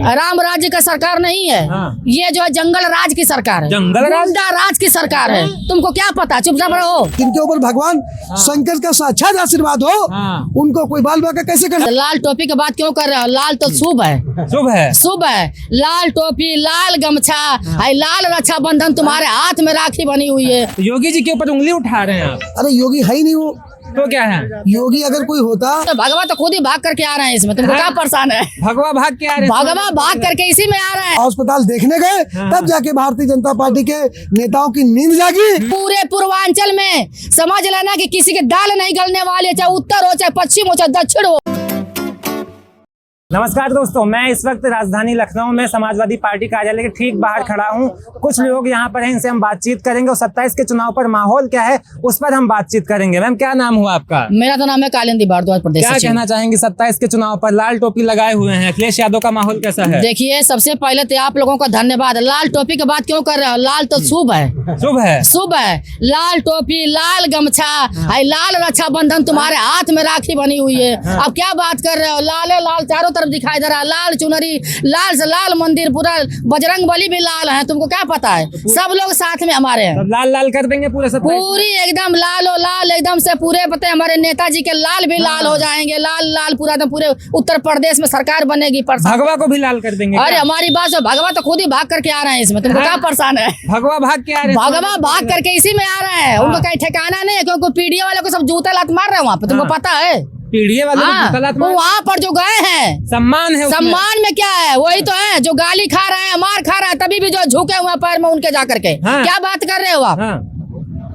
राम राज्य का सरकार नहीं है। ये जो है जंगल राज की सरकार है, जंगल राज की सरकार है। तुमको क्या पता, चुपचाप रहो। जिनके ऊपर भगवान शंकर का साक्षात आशीर्वाद हो, उनको कोई बाल बाका कैसे कर। लाल टोपी की बात क्यों कर रहे हो? लाल तो शुभ है, शुभ है। लाल टोपी, लाल गमछा, लाल रक्षा बंधन, तुम्हारे हाथ में राखी बनी हुई है। योगी जी के ऊपर उंगली उठा रहे हैं आप। अरे योगी है ही नहीं वो, तो क्या है? योगी अगर कोई होता तो भगवा तो खुद ही भाग करके आ रहे हैं इसमें, तुमको क्या परेशान है? भगवा भाग के आ रहे हैं, भगवा भाग करके इसी में आ रहे हैं। अस्पताल देखने गए, तब जाके भारतीय जनता पार्टी के नेताओं की नींद जागी। पूरे पूर्वांचल में समझ लेना कि किसी के दाल नहीं गलने वाले, चाहे उत्तर हो, चाहे पश्चिम हो, चाहे दक्षिण हो। नमस्कार दोस्तों, मैं इस वक्त राजधानी लखनऊ में समाजवादी पार्टी कार्यालय के ठीक बाहर खड़ा हूं। कुछ लोग यहां पर हैं, इनसे हम बातचीत करेंगे और 27 के चुनाव पर माहौल क्या है उस पर हम बातचीत करेंगे। मैम, क्या नाम हुआ आपका? मेरा तो नाम है कालिंदी भारद्वाज, प्रदेश क्या कहना चाहेंगे 27 के चुनाव पर? लाल टोपी लगाए हुए हैं, अखिलेश यादव का माहौल कैसा है? देखिए, सबसे पहले तो आप लोगों का धन्यवाद। लाल टोपी की बात क्यों कर रहे हो? लाल तो शुभ है, शुभ है, शुभ है। लाल टोपी, लाल गमछा, लाल रक्षा बंधन, तुम्हारे हाथ में राखी बनी हुई है। अब क्या बात कर रहे हो? लाल लाल चारों तरफ दिखाई दे रहा है, लाल चुनरी, लाल से लाल मंदिर, पूरा बजरंग बली भी लाल है। तुमको क्या पता है? सब लोग साथ में हमारे हैं। लाल लाल कर देंगे पूरे सब, पूरी एकदम लाल हो, लाल एकदम से पूरे पते हमारे नेताजी के लाल भी लाल हो जाएंगे। लाल लाल पूरा एकदम पूरे उत्तर प्रदेश में सरकार बनेगी। भगवा को भी लाल कर देंगे। अरे हमारी बात से भगवा तो खुद ही भाग करके आ रहे हैं इसमें, तुमको क्या परेशान है? भगवा भाग के आ रहे हैं, भगवा भाग करके इसी में आ रहे हैं। उनको कहीं ठिकाना नहीं है, क्योंकि पीडीए वालों को सब जूता लात मार रहे हैं वहाँ पे, तुमको पता है? पीडीए वाले वहाँ पर जो गए हैं, सम्मान है, सम्मान में क्या है? वही तो है जो गाली खा रहे हैं, मार खा रहे हैं, तभी भी जो झुके हुए पैर में उनके जा करके। क्या बात कर रहे हो आप?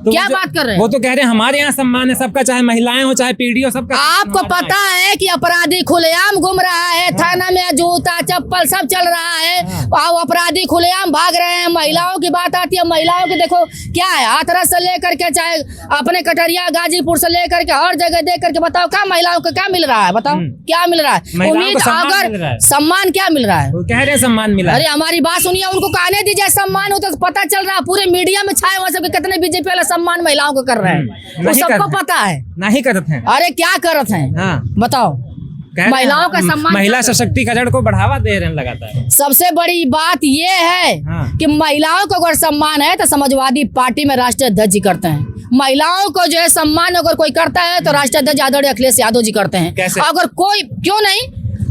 तो क्या बात कर रहे हैं? वो तो कह रहे हैं हमारे यहाँ सम्मान है सबका, चाहे महिलाएं हो चाहे पीढ़ी हो, सबका। आपको पता है कि अपराधी खुलेआम घूम रहा है, थाना में जूता चप्पल सब चल रहा है, और अपराधी खुलेआम भाग रहे हैं। महिलाओं की बात आती है, महिलाओं की देखो क्या है, हाथरस से लेकर के चाहे अपने कटरिया गाजीपुर से लेकर के हर जगह देख करके बताओ क्या महिलाओं को क्या मिल रहा है? बताओ क्या मिल रहा है? उम्मीद अगर सम्मान क्या मिल रहा है? वो कह रहे हैं सम्मान मिला। अरे हमारी बात सुनिए, उनको कहने दीजिए सम्मान हो तो पता चल रहा है। पूरे मीडिया में छाए हुए सब कितने बीजेपी वाले सम्मान महिलाओं को कर रहे हैं, वो सबको पता है। नहीं करते हैं। अरे क्या करते हैं? बताओ। महिलाओं का सम्मान, महिला सशक्तिकरण को बढ़ावा दे रहे हैं लगातार। सबसे बड़ी बात ये है कि महिलाओं को अगर सम्मान है तो समाजवादी पार्टी में राष्ट्रीय अध्यक्ष जी करते हैं। महिलाओं को जो है सम्मान अगर कोई करता है तो राष्ट्रीय अध्यक्ष आदरणीय अखिलेश यादव जी करते हैं। अगर कोई, क्यों नहीं,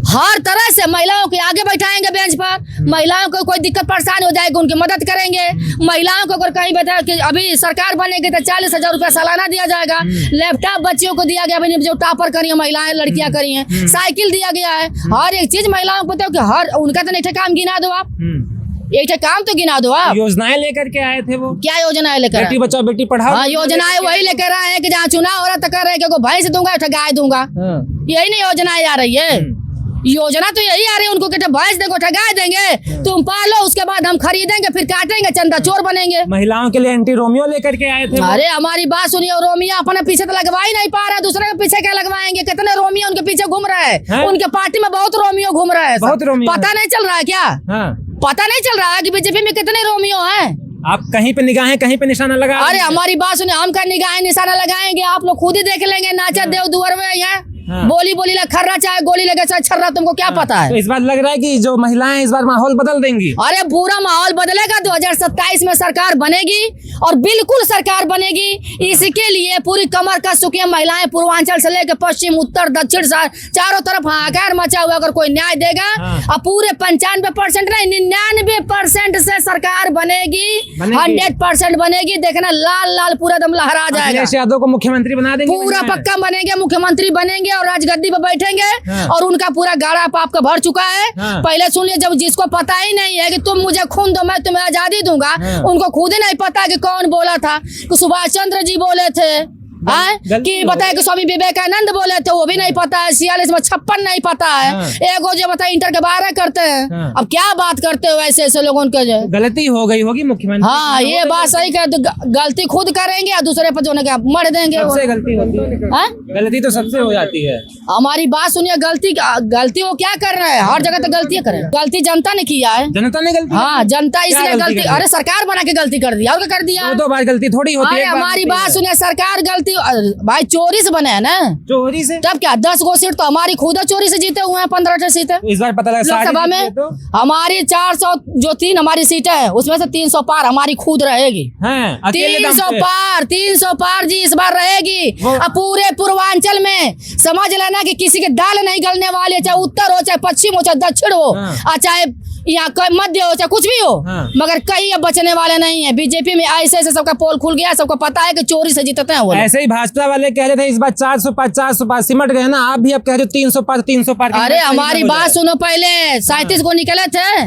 हर तरह से महिलाओं के आगे बैठाएंगे बेंच पर। महिलाओं को कोई दिक्कत परेशानी हो जाएगी उनकी मदद करेंगे। महिलाओं को अगर कहीं बैठा कि अभी सरकार बनेगी तो 40,000 रुपया सालाना दिया जाएगा। लैपटॉप बच्चियों को दिया गया, अभी जो टॉपर करी है महिलाएं, लड़कियां करी हैं, साइकिल दिया गया है। हर एक चीज महिलाओं को बताओ कि हर उनका तो नहीं काम गिना दो आप, एक काम तो गिना दो आप। योजनाएं लेकर के आए थे वो, क्या योजनाएं लेकर? बेटी बचाओ बेटी पढ़ाओ। हाँ, योजनाएं वही लेकर आए हैं कि जहाँ चुनाव हो रहा तो कर रहे हैं कि भैंस दूंगा गाय दूंगा, यही नहीं योजनाएं आ रही है। योजना तो यही आ रही है उनको कि भैंस देंगे, गाय देंगे, तुम पालो, उसके बाद हम खरीदेंगे, फिर काटेंगे, चंदा चोर बनेंगे। महिलाओं के लिए एंटी रोमियो लेकर के आए थे। अरे हमारी बात सुनिए, रोमियो अपने पीछे तो लगवा ही नहीं पा रहा है, दूसरे के पीछे क्या लगवाएंगे? कितने रोमियो उनके पीछे घूम रहा है। उनके पार्टी में बहुत रोमियो घूम रहा है, बहुत रोमियो। पता नहीं चल रहा है क्या? पता नहीं चल रहा है कि बीजेपी में कितने रोमियो है? आप कहीं पे निगाहें कहीं पे निशाना लगा। अरे हमारी बात सुनिए, हम का निगाहें निशाना लगाएंगे, आप लोग खुद ही देख लेंगे। नाचा देव दुआर में है, बोली बोली लग खर्रा, चाहे गोली लगे चाहे छर्रा, तुमको क्या पता है? तो इस बार लग रहा है कि जो महिलाएं इस बार माहौल बदल देंगी। अरे पूरा माहौल बदलेगा। 2027 में सरकार बनेगी और बिल्कुल सरकार बनेगी। इसके लिए पूरी कमर कस चुकी है महिलाएं, पूर्वांचल से लेकर पश्चिम उत्तर दक्षिण चारों तरफ हाहाकार मचा हुआ। अगर कोई न्याय देगा और पूरे 95% नहीं 99% से सरकार बनेगी, 100% बनेगी। देखना लाल लाल पूरा दम लहरा जाएगा। अखिलेश यादव को मुख्यमंत्री बना देंगे, पूरा पक्का बनेंगे, मुख्यमंत्री बनेंगे और राजगद्दी पे बैठेंगे। और उनका पूरा गाड़ा आपका भर चुका है। पहले सुनिए, जब जिसको पता ही नहीं है कि तुम मुझे खून दो मैं तुम्हें आजादी दूंगा, उनको खुद ही नहीं पता कि कौन बोला था। कि सुभाष चंद्र जी बोले थे, कि बताए कि स्वामी विवेकानंद बोले थे, वो भी नहीं पता है। 46 में 56 नहीं पता है। एगो जो बताए इंटर के 12 करते हैं। अब क्या बात करते हो ऐसे ऐसे लोगों के? जो गलती हो गई होगी मुख्यमंत्री। हाँ, ये बात सही कर, गलती खुद करेंगे और दूसरे पर जो मर देंगे। सबसे गलती होती है, गलती तो सबसे हो जाती है। हमारी बात सुनिए, गलती वो क्या कर रहे हैं? हर जगह तो गलती करे। गलती जनता ने किया है, जनता ने गलती। हाँ, जनता इसलिए गलती, अरे सरकार बना के गलती कर दिया और क्या कर दिया? 2 बार गलती थोड़ी होती है। हमारी बात सुनिए, सरकार गलती भाई चोरी से बने हैं ना, चोरी से। तब क्या 10 गो सीट तो हमारी खुद चोरी से जीते हुए हैं, 15 सीटें इस बार पता लगा लोकसभा में तो? हमारी 400 जो 3 हमारी सीटें हैं उसमें से 300 पार हमारी खुद रहेगी। 300 पार जी इस बार रहेगी। अब पूरे पूर्वांचल में समझ लेना कि किसी के दाल नहीं गलने वाले, चाहे उत्तर हो, चाहे पश्चिम हो, चाहे दक्षिण हो, और चाहे यहाँ मध्य हो, चाहे कुछ भी हो, मगर कहीं अब बचने वाले नहीं है। बीजेपी में ऐसे ऐसे सबका पोल खुल गया, सबको पता है कि चोरी से जीतते हैं वो। ऐसे ही भाजपा वाले कह रहे थे इस बार 400 पार सिमट गए ना, आप भी अब कह रहे हो 300 पार। अरे हमारी बात सुनो, पहले 37 को निकले थे,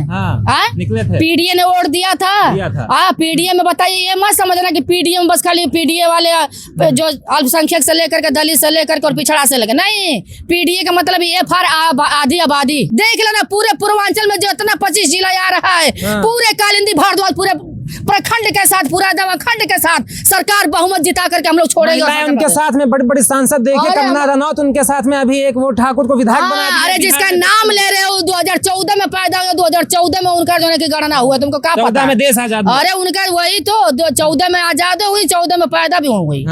निकले थे, पीडीए ने वोट दिया था। पीडीए में बताइए, ये मत समझना कि पीडीए में बस खाली पीडीए वाले जो अल्पसंख्यक से लेकर के, दलित से लेकर के और पिछड़ा से लेकर, नहीं, पीडीए का मतलब ये फॉर आधी आबादी। देख लेना पूरे पूर्वांचल में जितना 25 जिला आ रहा है, पूरे कालिंदी भारद्वाज पूरे प्रखंड के साथ, पूरा दवाखंड के साथ सरकार बहुमत जिता करके हम लोग छोड़ेंगे। उनके साथ में बड़े बड़े सांसद देखे, कंगना रनौत उनके साथ में, अभी एक वो ठाकुर को विधायक बना दिया। अरे जिसका नाम ले रहे हो 2014 में पैदा हुआ, 2014 में उनका जो है की गणना हुआ, तुमको क्या पता? 14 में देश आजाद। अरे उनका वही तो 14 में आजाद हुई, 14 में पैदा भी हो गई,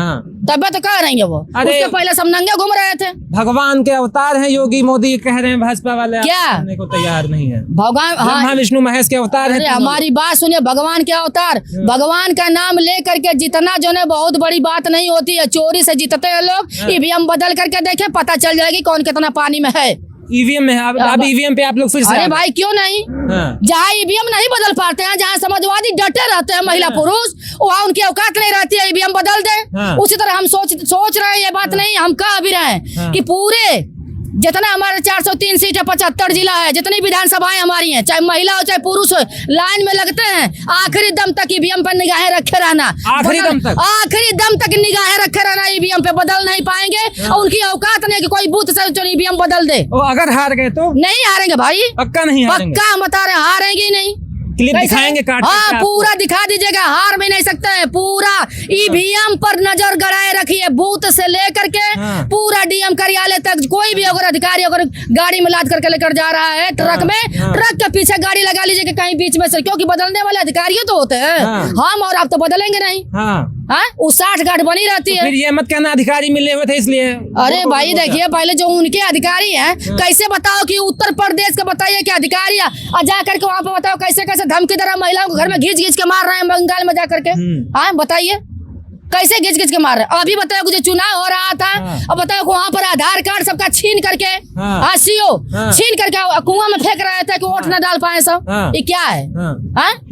तब तो कह रही है वो। उसके पहले सब नंगे घूम रहे थे। भगवान के अवतार हैं योगी मोदी, कह रहे हैं भाजपा वाले, क्या करने को तैयार नहीं है। भगवान विष्णु महेश के अवतार है। हमारी बात सुनिए, भगवान के अवतार, भगवान का नाम ले करके जितना जो है बहुत बड़ी बात नहीं होती है। चोरी से जीतते हैं लोग। ईवीएम बदल करके देखे, पता चल जाएगी कौन कितना पानी में है। ईवीएम में अब ईवीएम पे आप लोग फिर से, अरे भाई क्यों नहीं, जहाँ ईवीएम नहीं बदल पाते हैं, जहाँ समाजवादी डटे रहते हैं महिला पुरुष, वहाँ उनकी औकात नहीं रहती है ईवीएम बदल दे। उसी तरह हम सोच रहे हैं, ये बात नहीं हम कह भी रहे हैं कि पूरे जितना हमारे 403 सीट है, 75 जिला है, जितनी विधानसभाएं हमारी हैं, चाहे महिला हो चाहे पुरुष हो, लाइन में लगते हैं। आखिरी दम तक ईवीएम पर निगाहें रखे रहना, आखिरी दम तक निगाहें रखे रहना। ईवीएम पे बदल नहीं पाएंगे और उनकी औकात नहीं कि कोई बूथ से जो ईवीएम बदल दे। अगर हार गए तो नहीं हारेंगे भाई, पक्का नहीं हारेंगे, पक्का हम बता रहे हैं, हारेंगे ही नहीं। क्लिप दिखाएंगे काट, हाँ पूरा दिखा दीजिएगा, हार भी नहीं सकते हैं। पूरा ईवीएम पर नजर गड़ाए रखिए, बूथ से लेकर के पूरा डीएम कार्यालय तक। कोई भी अगर अधिकारी अगर गाड़ी में लाद करके लेकर जा रहा है ट्रक में, ट्रक के पीछे गाड़ी लगा लीजिए कि कहीं बीच में से, क्योंकि बदलने वाले अधिकारी तो होते हैं। हम और आप तो बदलेंगे नहीं, उस 60 गांठ बनी रहती है। फिर ये मत कहना अधिकारी मिले हुए थे इसलिए। अरे भाई देखिए, पहले जो उनके अधिकारी हैं, कैसे बताओ कि उत्तर प्रदेश का बताइए कि अधिकारी जा करके वहाँ पे बताओ कैसे कैसे धमकी दे रहा, महिलाओं को घर में घींच के मार रहे हैं बंगाल में जाकर के। हाँ बताइए कैसे घिच के मार रहे। अभी बताओ कि जो चुनाव हो रहा था, अब बताओ वहाँ पर आधार कार्ड सबका छीन करके, सीओ छीन करके कुआं में फेंक रहे थे कि वोट न डाल पाए सब। ये क्या है?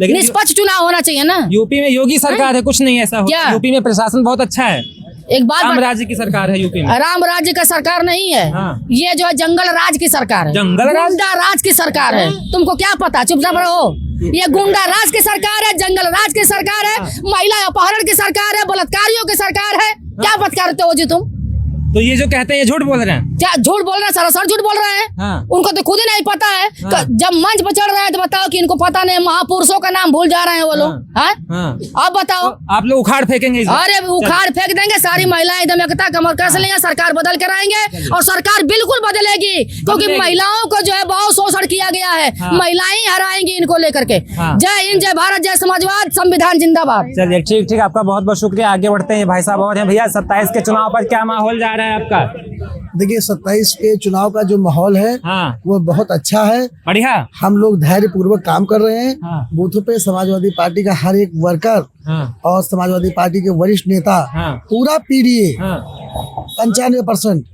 निष्पक्ष चुनाव होना चाहिए ना। यूपी में योगी सरकार है, कुछ नहीं ऐसा हो। यूपी में प्रशासन बहुत अच्छा है। एक बात, राम राज्य की सरकार है यूपी में। राम राज्य का सरकार नहीं है, ये जो है जंगल राज की सरकार है, जंगल गुंडा राज की सरकार है। तुमको क्या पता, चुपचाप रहो। ये गुंडा राज की सरकार है, जंगल राज की सरकार है, महिला अपहरण की सरकार है, बलात्कारियों की सरकार है। क्या बात करते हो जी तुम? तो ये जो कहते हैं ये झूठ बोल रहे हैं। क्या झूठ बोल रहे हैं? सरासर झूठ बोल रहे हैं। उनको तो खुद ही नहीं पता है। जब मंच पर चढ़ रहे हैं तो बताओ कि इनको पता नहीं, महापुरुषों का नाम भूल जा रहे हैं वो लोग। अब बताओ, तो आप लोग उखाड़ फेंकेंगे? अरे उखाड़ फेंक देंगे, सारी महिलाएं एकदम एकता कमर कस लेंगे, सरकार बदल कर आएंगे। और सरकार बिल्कुल बदलेगी, क्योंकि महिलाओं को जो है बहुत शोषण किया गया है। महिलाएं हराएंगी इनको लेकर के। जय हिंद, जय भारत, जय समाजवाद, संविधान जिंदाबाद। चलिए ठीक, आपका बहुत बहुत शुक्रिया। आगे बढ़ते हैं, भाई साहब और हैं। भैया 27 के चुनाव पर क्या माहौल जा रहा है आपका? देखिए 27 के चुनाव का जो माहौल है वो बहुत अच्छा है, बढ़िया। हम लोग धैर्य पूर्वक काम कर रहे हैं। बूथों पे समाजवादी पार्टी का हर एक वर्कर और समाजवादी पार्टी के वरिष्ठ नेता, पूरा पीडीए 95%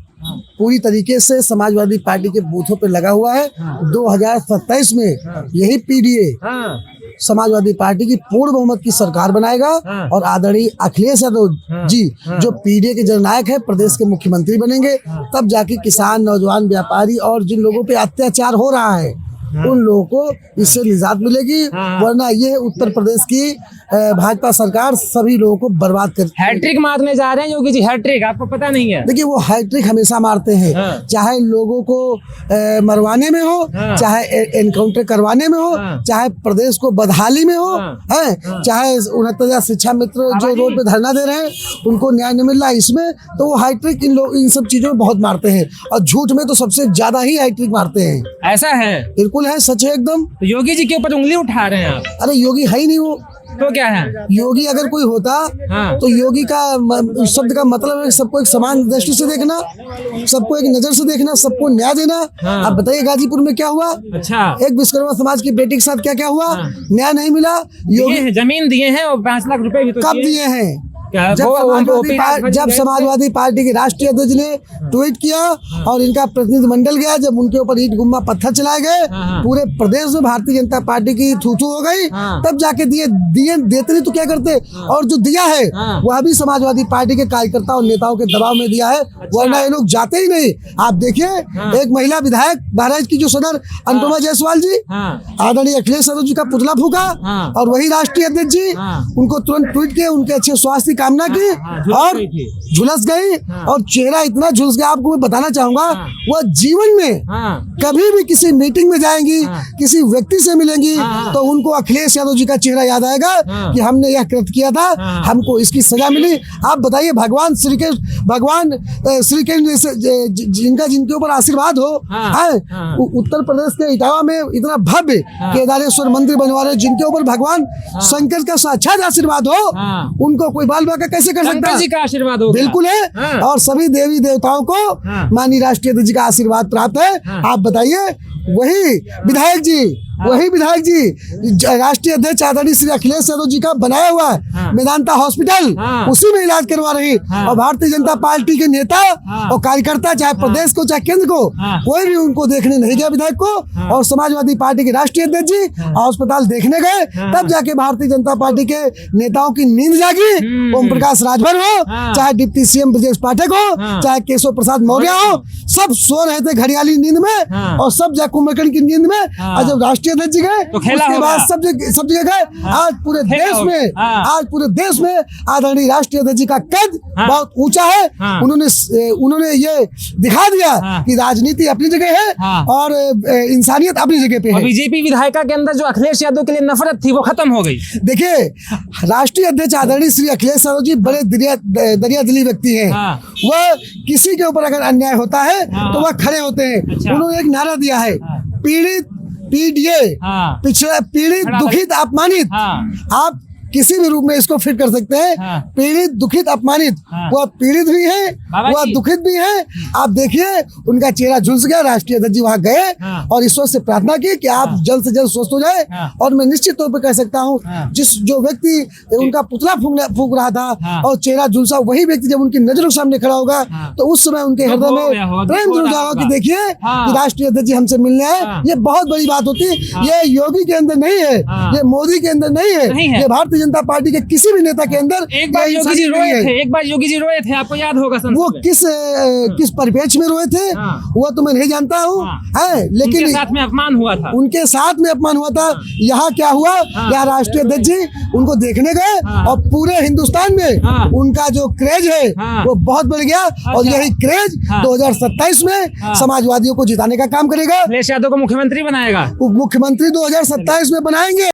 पूरी तरीके से समाजवादी पार्टी के बूथों पे लगा हुआ है। 2027 में यही पीडीए समाजवादी पार्टी की पूर्ण बहुमत की सरकार बनाएगा और आदरणीय अखिलेश यादव जी जो पीडीए के जननायक है, प्रदेश के मुख्यमंत्री बनेंगे। तब जाके किसान, नौजवान, व्यापारी और जिन लोगों पे अत्याचार हो रहा है उन लोगों को इससे निजात मिलेगी। वरना ये उत्तर प्रदेश की भाजपा सरकार सभी लोगों को बर्बाद कर, हैट्रिक मारने जा रहे हैं योगी जी। हैट्रिक आपको पता नहीं है? देखिए वो हैट्रिक हमेशा मारते हैं, चाहे लोगों को मरवाने में हो, चाहे एनकाउंटर करवाने में हो, चाहे प्रदेश को बदहाली में हो, चाहे 69 शिक्षा मित्र जो रोड पे धरना दे रहे हैं उनको न्याय नहीं मिल रहा है इसमें, तो वो हैट्रिक इन सब चीजों में बहुत मारते हैं। और झूठ में तो सबसे ज्यादा ही हैट्रिक मारते हैं। ऐसा है? बिल्कुल है, सच है एकदम। तो योगी जी के ऊपर उंगली उठा रहे हैं आप? अरे योगी है ही नहीं वो। तो क्या है? योगी अगर कोई होता तो योगी का शब्द का मतलब है सबको एक समान दृष्टि से देखना, सबको एक नजर से देखना, सबको न्याय देना। अब बताइए गाजीपुर में क्या हुआ? अच्छा, एक विश्वकर्मा समाज की बेटी के साथ क्या क्या हुआ? न्याय नहीं मिला। योगी जमीन दिए हैं और 5 लाख रुपए भी तो कब दिए हैं? जब जब समाजवादी पार्टी के राष्ट्रीय अध्यक्ष ने ट्वीट किया और इनका प्रतिनिधिमंडल गया, जब उनके ऊपर ईंट गुम्मा पत्थर चलाए गए, पूरे प्रदेश में भारतीय जनता पार्टी की थू-थू हो गई, तब जाके दिए देते नहीं तो क्या करते? और जो दिया है वह भी समाजवादी पार्टी के कार्यकर्ता और नेताओं के दबाव में दिया है, वरना ये लोग जाते ही नहीं। आप देखिए एक महिला विधायक बहराइच की जो सदर अनुपमा जायसवाल जी, आदरणीय अखिलेश यादव जी का पुतला फूका और वही राष्ट्रीय अध्यक्ष जी उनको तुरंत ट्वीट किए, उनके अच्छे स्वास्थ्य कामना की और झुलस गई और चेहरा इतना झुलस गया। आपको मैं बताना चाहूंगा वह जीवन में कभी भी किसी मीटिंग में जाएंगी, किसी व्यक्ति से मिलेंगी तो उनको अखिलेश यादव जी का चेहरा याद आएगा कि हमने यह कृत्य किया था, हमको इसकी सजा मिली। आप बताइए भगवान श्री कृष्ण जिनके ऊपर आशीर्वाद हो, उत्तर प्रदेश के इटावा में इतना भव्य केदारेश्वर मंदिर बनवा रहे, जिनके ऊपर भगवान शंकर का साक्षात आशीर्वाद हो, उनको कोई बाल बाका कैसे कर सकता है? जी का आशीर्वाद होगा। बिल्कुल है। और सभी देवी देवताओं को माननीय राष्ट्रीय अध्यक्ष जी का आशीर्वाद प्राप्त है। आप बताइए वही विधायक जी राष्ट्रीय अध्यक्ष आदरणीय श्री अखिलेश यादव जी का बनाया हुआ मेदांता हॉस्पिटल, उसी में इलाज करवा रही, और भारतीय जनता पार्टी के नेता और कार्यकर्ता चाहे प्रदेश को चाहे केंद्र को कोई भी उनको देखने नहीं गया विधायक को, और समाजवादी पार्टी के राष्ट्रीय अध्यक्ष जी अस्पताल देखने गए, तब जाके भारतीय जनता पार्टी के नेताओं की नींद जागी। ओम प्रकाश राजभर हो, चाहे डिप्टी सीएम ब्रजेश पाठक हो, चाहे केशव प्रसाद मौर्य हो, सब सो रहे थे घड़ियाली नींद में और सब जगह कुंभकर्ण की नींद में। और जब राष्ट्रीय अध्यक्ष जी गए तो उसके बाद सब जगह गए। आज पूरे देश में आदरणीय राष्ट्रीय अध्यक्ष जी का कद बहुत ऊंचा है। उन्होंने ये दिखा दिया कि राजनीति अपनी जगह है और इंसानियत अपनी जगह पे है। बीजेपी विधायिका के अंदर जो अखिलेश यादव के लिए नफरत थी वो खत्म हो गई। देखिए राष्ट्रीय अध्यक्ष आदरणीय श्री अखिलेश यादव जी बड़े दरिया दिली व्यक्ति हैं। वह किसी के ऊपर अगर अन्याय होता है तो वह खड़े होते हैं। उन्होंने एक नारा दिया है, पीड़ित पीड़िए, पिछड़ा पीड़ित दुखित अपमानित। आप किसी भी रूप में इसको फिट कर सकते हैं। पीड़ित दुखित अपमानित, वह पीड़ित भी है, वह दुखित भी है। आप देखिए उनका चेहरा झुलस गया। राष्ट्रीय अध्यक्ष जी वहां गए और ईश्वर से प्रार्थना की कि आप जल्द से जल्द स्वस्थ हो जाए। और मैं निश्चित तौर पर कह सकता हूं जो व्यक्ति उनका पुतला फूंक रहा था और चेहरा झुलसा, वही व्यक्ति जब उनकी नजरों के सामने खड़ा होगा तो उस समय उनके हृदय में प्रेम जुड़ जाएगा कि देखिए कि राष्ट्रीय अध्यक्ष जी हमसे मिलने आए। ये बहुत बड़ी बात होती है। ये योगी के अंदर नहीं है, ये मोदी के अंदर नहीं है, ये भारतीय जनता पार्टी के किसी भी नेता के अंदर। एक बार योगी जी रोए थे, आपको याद होगा। वो किस परिप्रेक्ष्य में रोए थे वो तो मैं नहीं जानता हूँ, लेकिन उनके साथ में अपमान हुआ था। उनके साथ में अपमान हुआ था। यहाँ क्या हुआ, यहाँ राष्ट्रीय अध्यक्ष जी उनको देखने गए और पूरे हिंदुस्तान में उनका जो क्रेज है वो बहुत बढ़ गया। और यही क्रेज 2027 में समाजवादियों को जिताने का काम करेगा। अखिलेश यादव को मुख्यमंत्री बनाएगा। मुख्यमंत्री 2027 में बनाएंगे।